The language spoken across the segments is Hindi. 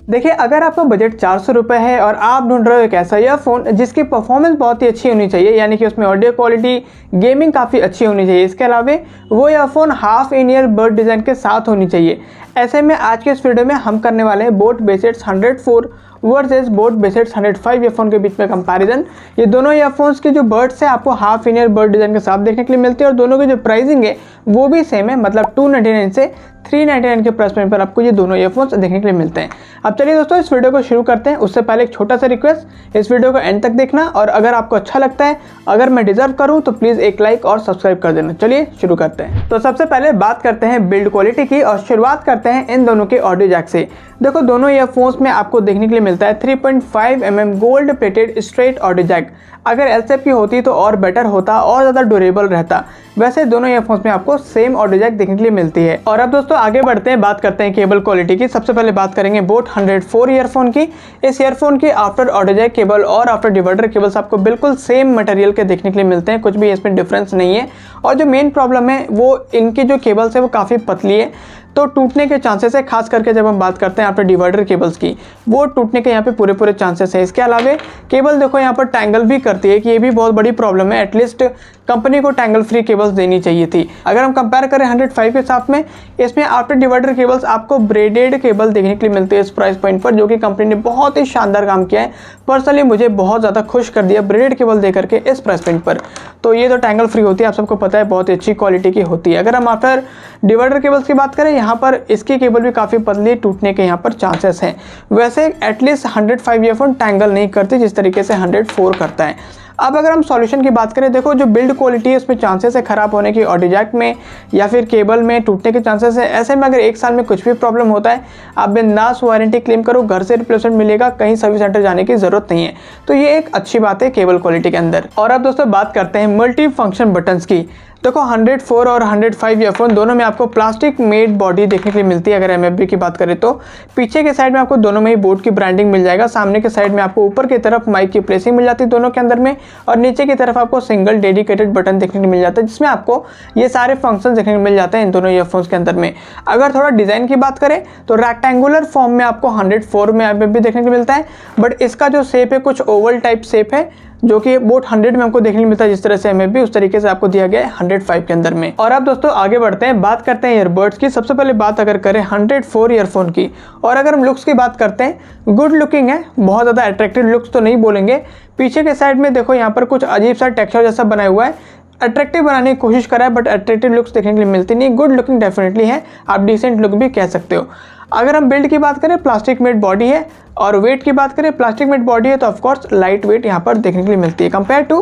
देखिए, अगर आपका बजट 400 रुपये है और आप ढूंढ रहे हो एक ऐसा ईयरफोन जिसकी परफॉर्मेंस बहुत ही अच्छी होनी चाहिए, यानी कि उसमें ऑडियो क्वालिटी, गेमिंग काफ़ी अच्छी होनी चाहिए, इसके अलावा वो earphone half in ear bud design के साथ होनी चाहिए। ऐसे में आज के इस वीडियो में हम करने वाले हैं बोट बेसिट्स 104 वर्सेस बोट बेसिट्स 105 ईयरफोन के बीच में कंपैरिजन। ये दोनों ईयरफोन्स की जो बड्स है आपको half in ear bud design के साथ देखने के लिए मिलती है और दोनों की जो प्राइसिंग है वो भी सेम है, मतलब 299 से 399 के प्राइस पॉइंट पर आपको ये दोनों ईयरफोन्स देखने के लिए मिलते हैं। अब चलिए दोस्तों, इस वीडियो को शुरू करते हैं। उससे पहले एक छोटा सा रिक्वेस्ट, इस वीडियो को एंड तक देखना और अगर आपको अच्छा लगता है, अगर मैं डिजर्व करूं तो प्लीज़ एक लाइक और सब्सक्राइब कर देना। चलिए शुरू करते हैं। तो सबसे पहले बात करते हैं बिल्ड क्वालिटी की और शुरुआत करते हैं इन दोनों के ऑडियो जैक से। देखो, दोनों ईयरफोन्स में आपको देखने के लिए मिलता है 3.5 mm gold plated straight audio jack. अगर एल-शेप की होती तो और बेटर होता और ज़्यादा ड्यूरेबल रहता। वैसे दोनों ईयरफोन्स में आपको सेम ऑडियो जैक देखने के लिए मिलती है। और अब दोस्तों आगे बढ़ते हैं, बात करते हैं केबल क्वालिटी की। सबसे पहले बात करेंगे बोट 104 ईयरफोन की। इस ईयरफोन की आफ्टर ऑडियो जैक केबल और आफ्टर डिवाइडर केबल्स आपको बिल्कुल सेम मटेरियल के देखने के लिए मिलते हैं, कुछ भी इसमें डिफरेंस नहीं है। और जो मेन प्रॉब्लम है वो इनकी जो केबल्स है वो काफ़ी पतली है, तो टूटने के चांसेस है। खास करके जब हम बात करते हैं आपके डिवाइडर केबल्स की, वो टूटने के यहाँ पे पूरे चांसेस है। इसके अलावा केबल देखो यहाँ पर टैंगल भी करती है, कि ये भी बहुत बड़ी प्रॉब्लम है। एटलीस्ट कंपनी को टैंगल फ्री केबल्स देनी चाहिए थी। अगर हम कंपेयर करें 105 के साथ में, इसमें आफ्टर डिवाइडर केबल्स आपको ब्रेडेड केबल देखने के लिए मिलती है इस प्राइस पॉइंट पर, जो कि कंपनी ने बहुत ही शानदार काम किया है। पर्सनली मुझे बहुत ज़्यादा खुश कर दिया ब्रेडेड केबल दे करके इस प्राइस पॉइंट पर। तो ये तो टैंगल फ्री होती है, आप सबको पता है, बहुत ही अच्छी क्वालिटी की होती है। अगर हम आफ्टर डिवाइडर केबल्स की बात करें, यहाँ पर इसकी केबल भी काफ़ी पतली, टूटने के यहाँ पर चांसेस हैं। वैसे एटलीस्ट 105 ईयरफोन टैंगल नहीं करती जिस तरीके से 104 करता है। अब अगर हम सॉल्यूशन की बात करें, देखो जो बिल्ड क्वालिटी है उसमें चांसेस है ख़राब होने की, ऑडियो जैक में या फिर केबल में टूटने के चांसेस है। ऐसे में अगर एक साल में कुछ भी प्रॉब्लम होता है, आप बिंदास वारंटी क्लेम करो, घर से रिप्लेसमेंट मिलेगा, कहीं सर्विस सेंटर जाने की ज़रूरत नहीं है। तो ये एक अच्छी बात है केबल क्वालिटी के अंदर। और अब दोस्तों बात करते हैं मल्टी फंक्शन बटन्स की। देखो 104 और 105 ईयरफोन दोनों में आपको प्लास्टिक मेड बॉडी देखने के लिए मिलती है। अगर एमएफबी की बात करें तो पीछे के साइड में आपको दोनों में ही बोट की ब्रांडिंग मिल जाएगा। सामने के साइड में आपको ऊपर की तरफ माइक की प्लेसिंग मिल जाती है दोनों के अंदर में, और नीचे की तरफ आपको सिंगल डेडिकेटेड बटन देखने को मिल जाता है, जिसमें आपको ये सारे फंक्शन देखने को मिल जाते हैं इन दोनों ईयरफोन्स के अंदर में। अगर थोड़ा डिज़ाइन की बात करें तो रेक्टेंगुलर फॉर्म में आपको 104 में एमएफबी देखने को मिलता है, बट इसका जो शेप है कुछ ओवल टाइप शेप है, जो कि बोट 100 में हमको देखने को मिलता है। जिस तरह से एमएफबी उस तरीके से आपको दिया गया है 105 के अंदर में। और अब दोस्तों आगे बढ़ते हैं, बात करते हैं ईयरबड्स की। सबसे पहले बात अगर करें 104 ईयरफोन की, और अगर हम लुक्स की बात करते हैं, गुड लुकिंग है, बहुत ज़्यादा अट्रैक्टिव लुक्स तो नहीं बोलेंगे। पीछे के साइड में देखो यहाँ पर कुछ अजीब सा टेक्सचर जैसा बनाया हुआ है, अट्रैक्टिव बनाने की कोशिश करा है, बट अट्रैक्टिव लुक्स देखने के लिए मिलती नहीं। गुड लुकिंग डेफिनेटली है, आप डिसेंट लुक भी कह सकते हो। अगर हम बिल्ड की बात करें, प्लास्टिक मेड बॉडी है, और वेट की बात करें, प्लास्टिक मेड बॉडी है तो ऑफकोर्स लाइट वेट यहाँ पर देखने के लिए मिलती है। कंपेयर टू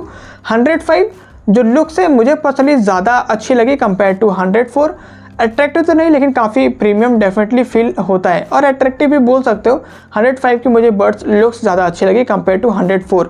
105 जो लुक्स है मुझे पर्सनली ज़्यादा अच्छी लगी कंपेयर टू 104। अट्रैक्टिव तो नहीं, लेकिन काफ़ी प्रीमियम डेफिनेटली फील होता है, और अट्रैक्टिव भी बोल सकते हो। 105 की मुझे बड्स लुक्स ज़्यादा अच्छी लगी कंपेयर टू 104।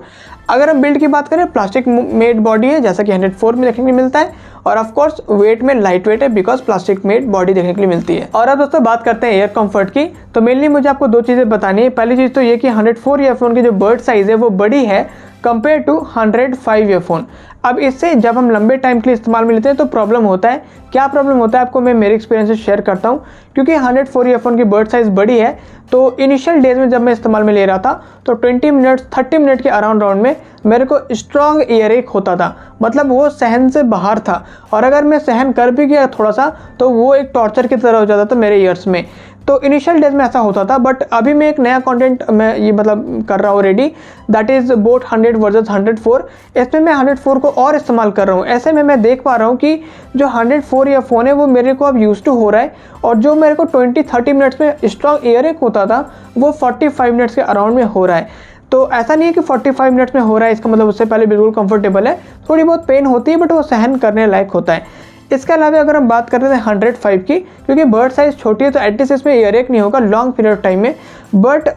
अगर हम बिल्ड की बात करें, प्लास्टिक मेड बॉडी है जैसा कि 104 में देखने को मिलता है, और ऑफ कोर्स वेट में लाइट वेट है बिकॉज प्लास्टिक मेड बॉडी देखने के लिए मिलती है। और अब दोस्तों बात करते हैं एयर कंफर्ट की, तो मेनली मुझे आपको दो चीज़ें बतानी है। पहली चीज़ तो ये कि 104 ईयरफोन की जो बर्ड साइज़ है वो बड़ी है कंपेयर टू 105 ईयरफोन। अब इससे जब हम लंबे टाइम के लिए इस्तेमाल में लेते हैं तो प्रॉब्लम होता है। क्या प्रॉब्लम होता है आपको मैं मेरे एक्सपीरियंस से शेयर करता हूँ। क्योंकि 104 ईयरफोन की बर्ड साइज़ बड़ी है, तो इनिशियल डेज में जब मैं इस्तेमाल में ले रहा था तो 20 मिनट 30 मिनट के अराउंड में मेरे को स्ट्रॉन्ग ईयर एक होता था, मतलब वो सहन से बाहर था। और अगर मैं सहन कर भी गया थोड़ा सा तो वो एक टॉर्चर की तरह हो जाता था मेरे ईयर्स में। तो इनिशियल डेज में ऐसा होता था, बट अभी मैं एक नया कंटेंट मैं ये मतलब कर रहा हूँ ready, that is boat 100 versus 104। इसमें मैं 104 को और इस्तेमाल कर रहा हूँ। ऐसे में मैं देख पा रहा हूँ कि जो 104 ईयरफोन है वो मेरे को अब यूज टू हो रहा है, और जो मेरे को 20-30 मिनट्स में स्ट्रॉन्ग ईयर एक होता था वो 45 मिनट्स के अराउंड में हो रहा है। तो ऐसा नहीं है कि 45 मिनट्स में हो रहा है, इसका मतलब उससे पहले बिल्कुल कंफर्टेबल है। थोड़ी बहुत पेन होती है बट वो सहन करने लायक होता है। इसके अलावा अगर हम बात करते हैं 105 की, क्योंकि बर्ड साइज़ छोटी है तो एटलीस्ट इसमें ईयर एक नहीं होगा लॉन्ग पीरियड ऑफ टाइम में, बट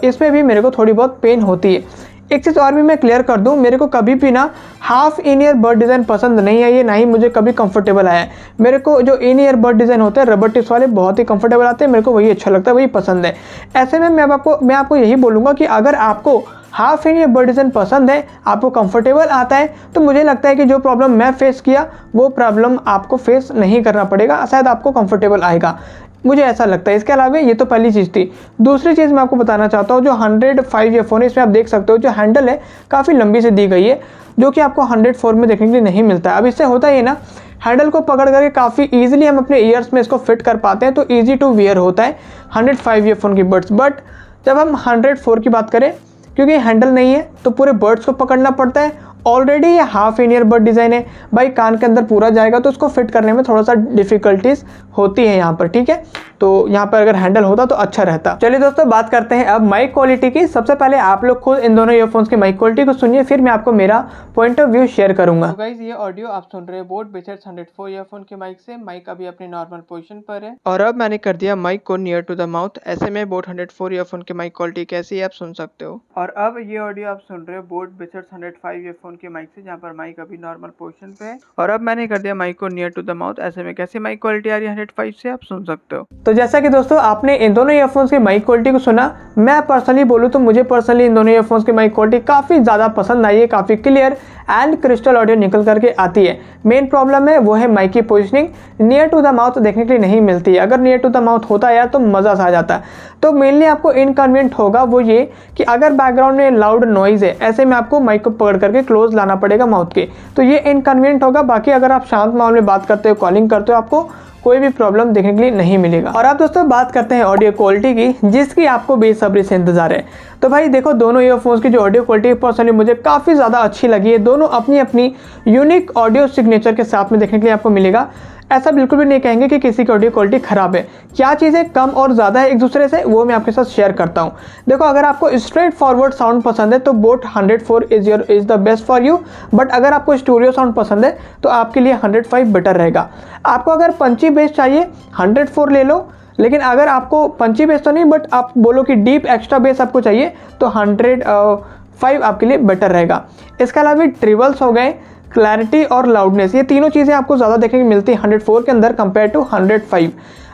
इसमें भी मेरे को थोड़ी बहुत पेन होती है। एक चीज़ और भी मैं क्लियर कर दूं, मेरे को कभी भी ना half in year bird design पसंद नहीं आई है, ना ही मुझे कभी कंफर्टेबल आया है। मेरे को जो इन ईयर बर्ड डिज़ाइन होते हैं रबर टिप्स वाले बहुत ही कंफर्टेबल आते हैं, मेरे को वही अच्छा लगता है, वही पसंद है। ऐसे में मैं आपको यही बोलूँगा कि अगर आपको half in year bird design पसंद है, आपको कंफर्टेबल आता है, तो मुझे लगता है कि जो प्रॉब्लम मैं फेस किया वो प्रॉब्लम आपको फेस नहीं करना पड़ेगा, शायद आपको कंफर्टेबल आएगा। मुझे ऐसा लगता है। इसके अलावा ये तो पहली चीज़ थी। दूसरी चीज़ मैं आपको बताना चाहता हूँ, जो 105 ईयरफोन है इसमें आप देख सकते हो जो हैंडल है काफ़ी लंबी से दी गई है, जो कि आपको 104 में देखने के लिए नहीं मिलता है। अब इससे होता है ना, हैंडल को पकड़ करके काफ़ी ईजिली हम अपने ईयर्स में इसको फिट कर पाते हैं, तो ईजी टू वियर होता है 105 ईयरफोन की बड्स। बट जब हम 104 की बात करें, क्योंकि हैंडल नहीं है तो पूरे बर्ड्स को पकड़ना पड़ता है। ऑलरेडी ये half in year bird design है भाई, कान के अंदर पूरा जाएगा तो उसको फिट करने में थोड़ा सा डिफ़िकल्टीज होती है यहाँ पर, ठीक है। तो यहाँ पर अगर हैंडल होता तो अच्छा रहता। चलिए दोस्तों, बात करते हैं अब माइक क्वालिटी की। सबसे पहले आप लोग खुद इन दोनों ईयरफोन्स की माइक क्वालिटी को सुनिए, फिर मैं आपको मेरा पॉइंट ऑफ व्यू शेयर करूंगा। तो गाइस, ये ऑडियो आप सुन रहे हैं बोट बिचेट्स 104 ईयरफोन के माइक से। माइक अभी अपनी नॉर्मल पोजीशन पर है और अब मैंने कर दिया माइक को नियर टू द माउथ। ऐसे में बोट 104 ईयरफोन की माइक क्वालिटी कैसी है आप सुन सकते हो। और अब ये ऑडियो आप सुन रहे हो बोट बिचेट्स 105 ईयरफोन के माइक से, जहाँ पर माइक अभी नॉर्मल पोजीशन पे है। और अब मैंने कर दिया माइक को नियर टू द माउथ। ऐसे में कैसी माइक क्वालिटी आ रही है 105 से आप सुन सकते हो। तो जैसा कि दोस्तों आपने इन दोनों ईयरफोन्स की माइक क्वालिटी को सुना, मैं पर्सनली बोलूँ तो मुझे पर्सनली इन दोनों ईयरफोन्स की माइक क्वालिटी काफ़ी ज़्यादा पसंद आई है। काफ़ी क्लियर एंड क्रिस्टल ऑडियो निकल करके आती है। मेन प्रॉब्लम है वो है माइक की positioning near to the mouth देखने के लिए नहीं मिलती है। अगर नियर टू द माउथ होता यार तो मज़ा सा आ जाता है। तो मेनली आपको इनकन्वीनियंट होगा वो ये कि अगर बैकग्राउंड में लाउड नॉइज़ है, ऐसे में आपको माइक को पकड़ करके क्लोज लाना पड़ेगा माउथ के, तो ये इनकन्वीनियंट होगा। बाकी अगर आप शांत माहौल में बात करते हो, कॉलिंग करते हो, आपको कोई भी प्रॉब्लम देखने के लिए नहीं मिलेगा। और आप दोस्तों बात करते हैं ऑडियो क्वालिटी की, जिसकी आपको बेसब्री से इंतजार है। तो भाई देखो, दोनों ईयरफोन्स की जो ऑडियो क्वालिटी पर्सनली मुझे काफ़ी ज़्यादा अच्छी लगी है। दोनों अपनी अपनी यूनिक ऑडियो सिग्नेचर के साथ में देखने के लिए आपको मिलेगा। ऐसा बिल्कुल भी नहीं कहेंगे कि किसी की ऑडियो क्वालिटी ख़राब है। क्या चीज़ें कम और ज़्यादा है एक दूसरे से, वो मैं आपके साथ शेयर करता हूँ। देखो, अगर आपको स्ट्रेट फॉरवर्ड साउंड पसंद है तो boat 104 is the best for you. But अगर आपको स्टूडियो साउंड पसंद है तो आपके लिए 105 बेटर रहेगा। आपको अगर पंची बेस चाहिए 104 ले लो, लेकिन अगर आपको पंची बेस तो नहीं बट आप बोलो कि डीप एक्स्ट्रा बेस आपको चाहिए तो 105 आपके लिए बेटर रहेगा। इसके अलावा ट्रिबल्स हो गए, क्लैरिटी और लाउडनेस, ये तीनों चीज़ें आपको ज़्यादा देखने को मिलती है 104 के अंदर कंपेयर टू 105।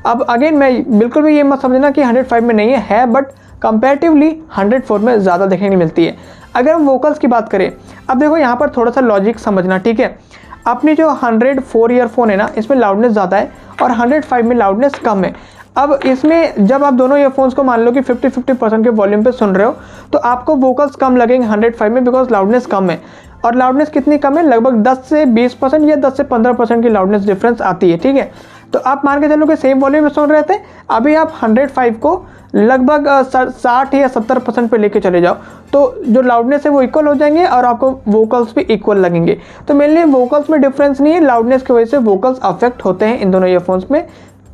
अब अगेन मैं बिल्कुल भी ये मत समझना कि 105 में नहीं है बट कंपेरेटिवली 104 में ज़्यादा देखने को मिलती है। अगर हम वोकल्स की बात करें, अब देखो यहाँ पर थोड़ा सा लॉजिक समझना, ठीक है। अपनी जो 104 ईयरफोन है ना, इसमें लाउडनेस ज़्यादा है और 105 में लाउडनेस कम है। अब इसमें जब आप दोनों ईयरफोन्स को मान लो कि 50-50% के वॉल्यूम पे सुन रहे हो तो आपको वोकल्स कम लगेंगे 105 में, बिकॉज लाउडनेस कम है। और लाउडनेस कितनी कम है, लगभग 10 से 20% या 10 से 15% की लाउडनेस डिफरेंस आती है, ठीक है। तो आप मान के चलो कि सेम वॉल्यूम में सुन रहे थे, अभी आप 105 को लगभग 60 या 70% पे लेके चले जाओ तो जो लाउडनेस है वो इक्वल हो जाएंगे और आपको वोकल्स भी इक्वल लगेंगे। तो मेनली वोकल्स में डिफरेंस नहीं है, लाउडनेस की वजह से वोकल्स अफेक्ट होते हैं इन दोनों ईयरफोन्स में,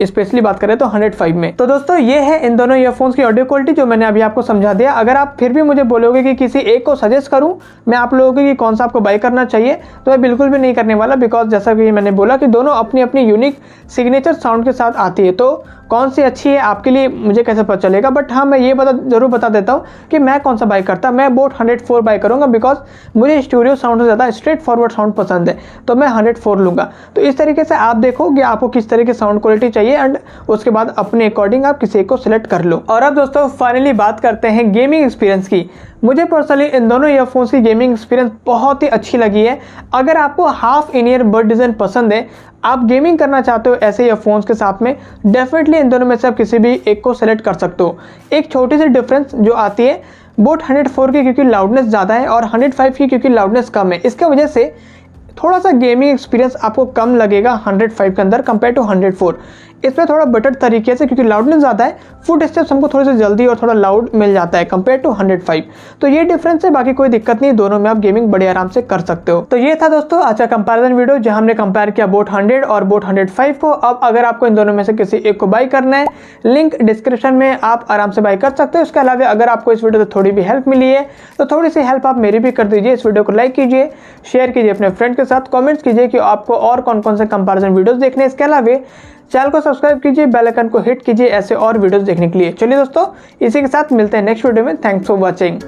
स्पेशली बात करें तो 105 में। तो दोस्तों ये है इन दोनों ईयरफोन्स की ऑडियो क्वालिटी जो मैंने अभी आपको समझा दिया। अगर आप फिर भी मुझे बोलोगे कि किसी एक को सजेस्ट करूं मैं आप लोगों को कि कौन सा आपको बाय करना चाहिए, तो मैं बिल्कुल भी नहीं करने वाला, बिकॉज जैसा कि मैंने बोला कि दोनों अपनी अपनी यूनिक सिग्नेचर साउंड के साथ आती है। तो कौन सी अच्छी है आपके लिए मुझे कैसे पता चलेगा। बट हाँ, मैं ये जरूर बता देता हूँ कि मैं कौन सा बाय करता। मैं बोट 104 बाय करूँगा, बिकॉज मुझे स्टूडियो साउंड से ज़्यादा स्ट्रेट फॉरवर्ड साउंड पसंद है, तो मैं 104 लूँगा। तो इस तरीके से आप देखो कि आपको किस तरह की साउंड क्वालिटी चाहिए एंड उसके बाद अपने अकॉर्डिंग आप किसी एक को सिलेक्ट कर लो। और अब दोस्तों फाइनली बात करते हैं गेमिंग एक्सपीरियंस की। मुझे पर्सनली इन दोनों ईयरफोन्स की गेमिंग एक्सपीरियंस बहुत ही अच्छी लगी है। अगर आपको half in ear bud design पसंद है, आप गेमिंग करना चाहते हो ऐसे ईयरफोन्स के साथ में, डेफिनेटली इन दोनों में से आप किसी भी एक को सेलेक्ट कर सकते हो। एक छोटी सी डिफरेंस जो आती है बोट 104 की क्योंकि लाउडनेस ज़्यादा है और 105 की क्योंकि लाउडनेस कम है, इसके वजह से थोड़ा सा गेमिंग एक्सपीरियंस आपको कम लगेगा 105 के अंदर कंपेयर टू 104। इसमें थोड़ा बेटर तरीके से, क्योंकि लाउडनेस ज़्यादा है, फुट स्टेप्स हमको थोड़े से जल्दी और थोड़ा लाउड मिल जाता है कंपेयर टू 105। तो ये डिफरेंस है, बाकी कोई दिक्कत नहीं, दोनों में आप गेमिंग बड़े आराम से कर सकते हो। तो ये था दोस्तों आज का कंपैरिजन वीडियो जहां हमने कंपेयर किया बोट 100 और बोट 105 को। अब अगर आपको इन दोनों में से किसी एक को बाय करना है, लिंक डिस्क्रिप्शन में, आप आराम से बाय कर सकते हो। इसके अलावा अगर आपको इस वीडियो से थोड़ी भी हेल्प मिली है तो थोड़ी सी हेल्प आप मेरी भी कर दीजिए। इस वीडियो को लाइक कीजिए, शेयर कीजिए अपने फ्रेंड के साथ, कमेंट्स कीजिए कि आपको और कौन कौन से कंपैरिजन वीडियोस देखने हैं। इसके अलावा चैनल को सब्सक्राइब कीजिए, बेल आइकन को हिट कीजिए ऐसे और वीडियोस देखने के लिए। चलिए दोस्तों, इसी के साथ मिलते हैं नेक्स्ट वीडियो में। Thanks for watching.